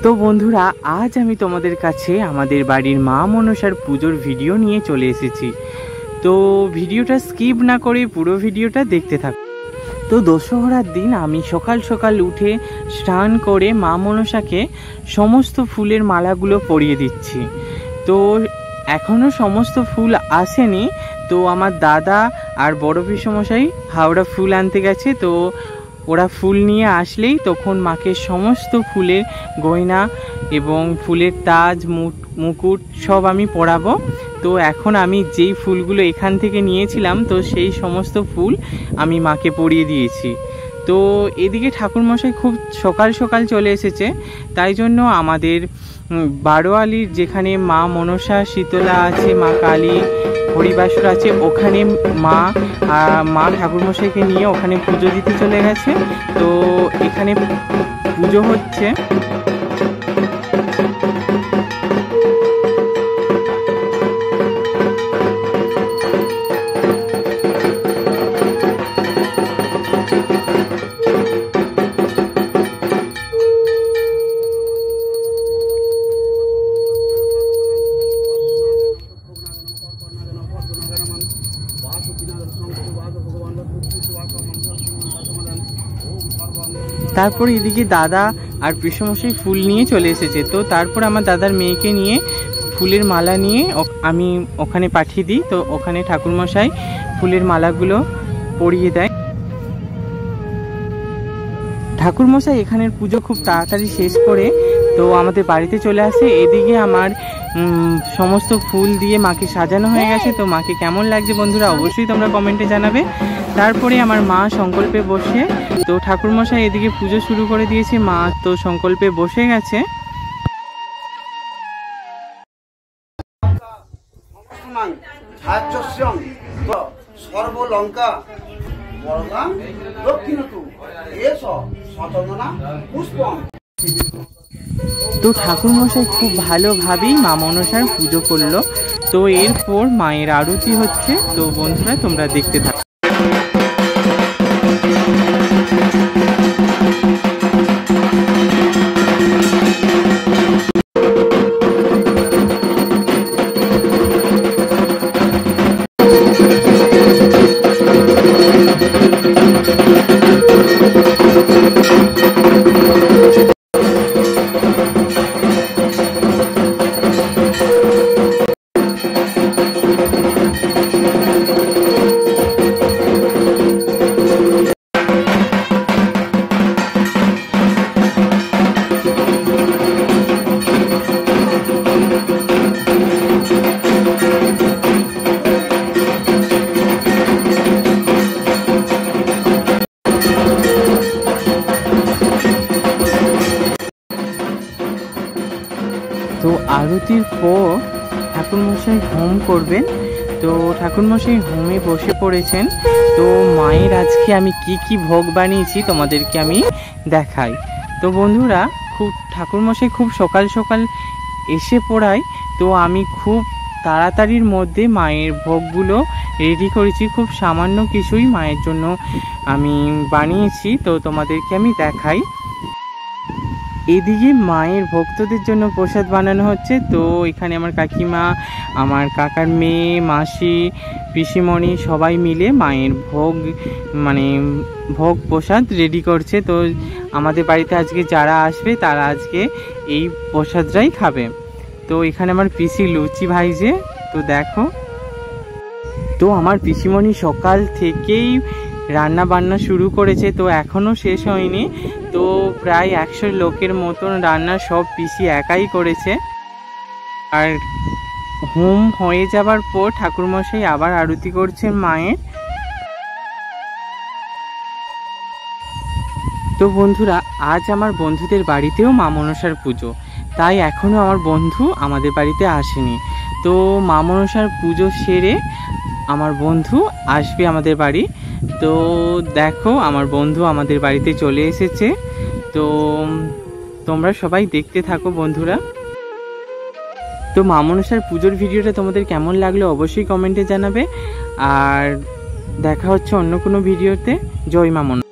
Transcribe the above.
তো বন্ধুরা, আজ আমি তোমাদের কাছে আমাদের বাড়ির মা মনসার পুজোর ভিডিও নিয়ে চলে এসেছি। তো ভিডিওটা স্কিপ না করে পুরো ভিডিওটা দেখতে থাকো। তো দশহরার দিন আমি সকাল সকাল উঠে স্নান করে মা মনসাকে সমস্ত ফুলের মালাগুলো পরিয়ে দিচ্ছি। তো এখনও সমস্ত ফুল আসেনি, তো আমার দাদা আর বড় পিসমশাই হাওড়া ফুল আনতে গেছে। তো ওরা ফুল নিয়ে আসলেই তখন মাকে সমস্ত ফুলের গয়না এবং ফুলের তাজ মুকুট সব আমি পরাবো। তো এখন আমি যেই ফুলগুলো এখান থেকে নিয়েছিলাম, তো সেই সমস্ত ফুল আমি মাকে পরিয়ে দিয়েছি। তো এদিকে ঠাকুরমশাই খুব সকাল সকাল চলে এসেছে, তাই জন্য আমাদের বারোয়ালির যেখানে মা মনসা শীতলা আছে, মা কালী হরিবাসর আছে, ওখানে মা ঠাকুরমশাইকে নিয়ে ওখানে পুজো দিতে চলে গেছে। তো এখানে পুজো হচ্ছে। তারপরে এদিকে দাদা আর পিসমশাই ফুল নিয়ে চলে এসেছে। তো তারপর আমার দাদার মেয়েকে নিয়ে ফুলের মালা নিয়ে আমি ওখানে পাঠিয়ে দিই। তো ওখানে ঠাকুরমশাই ফুলের মালাগুলো পরিয়ে দেয়। ঠাকুরমশাই এখানের পুজো খুব তাড়াতাড়ি শেষ করে তো আমাদের বাড়িতে চলে আসে। এদিকে আমার সমস্ত ফুল দিয়ে মাকে সাজানো হয়ে গেছে। তো মাকে কেমন লাগছে বন্ধুরা অবশ্যই তোমরা কমেন্টে জানাবে। তারপরে আমার মা সংকল্পে বসে, তো ঠাকুরমশাই এদিকে পুজো শুরু করে দিয়েছে, মা তো সংকল্পে বসে গেছে। সর্বলঙ্কা তো ঠাকুরমশাই খুব ভালোভাবেই মা মনসার পুজো করলো। তো এরপর মায়ের আরতি হচ্ছে। তো বন্ধুরা তোমরা দেখতে থাকো। তো আরতির পর ঠাকুরমশাই হোম করবেন। তো ঠাকুরমশাই হোমে বসে পড়েছেন। তো মায়ের আজকে আমি কি ভোগ বানিয়েছি তোমাদেরকে আমি দেখাই। তো বন্ধুরা, ঠাকুরমশাই খুব সকাল সকাল এসে পড়ায়। তো আমি খুব তাড়াতাড়ির মধ্যে মায়ের ভোগগুলো রেডি করেছি। খুব সামান্য কিছুই মায়ের জন্য আমি বানিয়েছি, তো তোমাদেরকে আমি দেখাই। এদিকে মায়ের ভক্তদের জন্য প্রসাদ বানানো হচ্ছে। তো এখানে আমার কাকিমা, আমার কাকার মেয়ে, মাসি, পিসিমণি সবাই মিলে মায়ের ভোগ প্রসাদ রেডি করছে। তো আমাদের বাড়িতে আজকে যারা আসবে তারা আজকে এই প্রসাদটাই খাবে। তো এখানে আমার পিসি লুচি ভাইজে, তো দেখো। তো আমার পিসিমণি সকাল থেকেই রান্না বান্না শুরু করেছে, তো এখনও শেষ হয়নি। তো প্রায় 100 লোকের মতন রান্না সব পিসি একাই করেছে। আর হোম হয়ে যাবার পর ঠাকুরমশাই আবার আরতি করছেন মায়ের। তো বন্ধুরা, আজ আমার বন্ধুদের বাড়িতেও মা মনসার পুজো, তাই এখনও আমার বন্ধু আমাদের বাড়িতে আসেনি। তো মা মনসার পুজো সেরে আমার বন্ধু আসবে আমাদের বাড়ি। তো দেখো, আমার বন্ধু আমাদের বাড়িতে চলে এসেছে। তো তোমরা সবাই দেখতে থাকো বন্ধুরা। তো মা মনসার পুজোর ভিডিওটা তোমাদের কেমন লাগলো অবশ্যই কমেন্টে জানাবে। আর দেখা হচ্ছে অন্য কোনো ভিডিওতে। জয় মা মনসা।